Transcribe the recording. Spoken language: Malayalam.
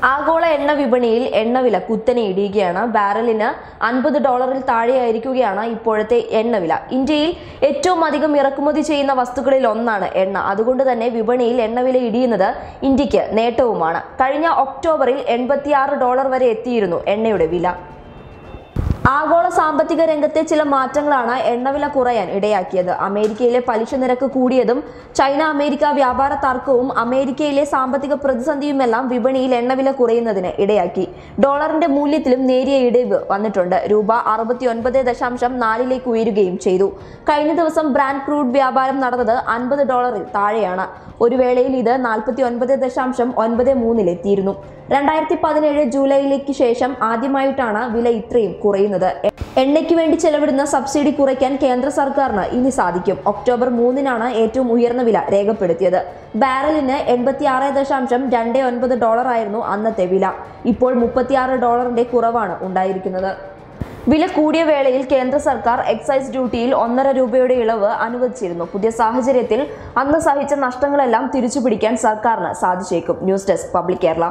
ആഗോള എണ്ണ വിപണിയിൽ എണ്ണവില കുത്തനെ ഇടിയുകയാണ്. ബാരലിന് $50 താഴെയായിരിക്കുകയാണ് ഇപ്പോഴത്തെ എണ്ണവില. ഇന്ത്യയിൽ ഏറ്റവും അധികം ഇറക്കുമതി ചെയ്യുന്ന വസ്തുക്കളിൽ ഒന്നാണ് എണ്ണ. അതുകൊണ്ട് തന്നെ വിപണിയിൽ എണ്ണവില ഇടിയുന്നത് ഇന്ത്യക്ക് നേട്ടവുമാണ്. കഴിഞ്ഞ ഒക്ടോബറിൽ $86 വരെ എത്തിയിരുന്നു എണ്ണയുടെ വില. ആഗോള സാമ്പത്തിക രംഗത്തെ ചില മാറ്റങ്ങളാണ് എണ്ണവില കുറയാൻ ഇടയാക്കിയത്. അമേരിക്കയിലെ പലിശ നിരക്ക് കൂടിയതും ചൈന അമേരിക്ക വ്യാപാര തർക്കവും അമേരിക്കയിലെ സാമ്പത്തിക പ്രതിസന്ധിയുമെല്ലാം വിപണിയിൽ എണ്ണവില കുറയുന്നതിന് ഇടയാക്കി. ഡോളറിന്റെ മൂല്യത്തിലും നേരിയ ഇടിവ് വന്നിട്ടുണ്ട്. രൂപ 69.4 ഉയരുകയും ചെയ്തു. കഴിഞ്ഞ ദിവസം ബ്രാൻഡ് ക്രൂഡ് വ്യാപാരം നടന്നത് $50 താഴെയാണ്. ഒരു വേളയിൽ ഇത് 49.93 എത്തിയിരുന്നു. 2017 ജൂലൈയിലേക്ക് ശേഷം ആദ്യമായിട്ടാണ് വില ഇത്രയും കുറയുന്നത്. എണ്ണയ്ക്ക് വേണ്ടി ചെലവിടുന്ന സബ്സിഡി കുറയ്ക്കാൻ കേന്ദ്ര സർക്കാരിന് ഇനി സാധിക്കും. ഒക്ടോബർ 3-നാണ് ഏറ്റവും ഉയർന്ന വില രേഖപ്പെടുത്തിയത്. ബാരലിന് $86.29 ആയിരുന്നു അന്നത്തെ വില. ഇപ്പോൾ $36 കുറവാണ് ഉണ്ടായിരിക്കുന്നത്. വില കൂടിയ വേളയിൽ കേന്ദ്ര സർക്കാർ എക്സൈസ് ഡ്യൂട്ടിയിൽ $1.5 ഇളവ് അനുവദിച്ചിരുന്നു. പുതിയ സാഹചര്യത്തിൽ അന്ന് സഹിച്ച നഷ്ടങ്ങളെല്ലാം തിരിച്ചുപിടിക്കാൻ സർക്കാരിന് സാധിച്ചേക്കും. News desk public Kerala.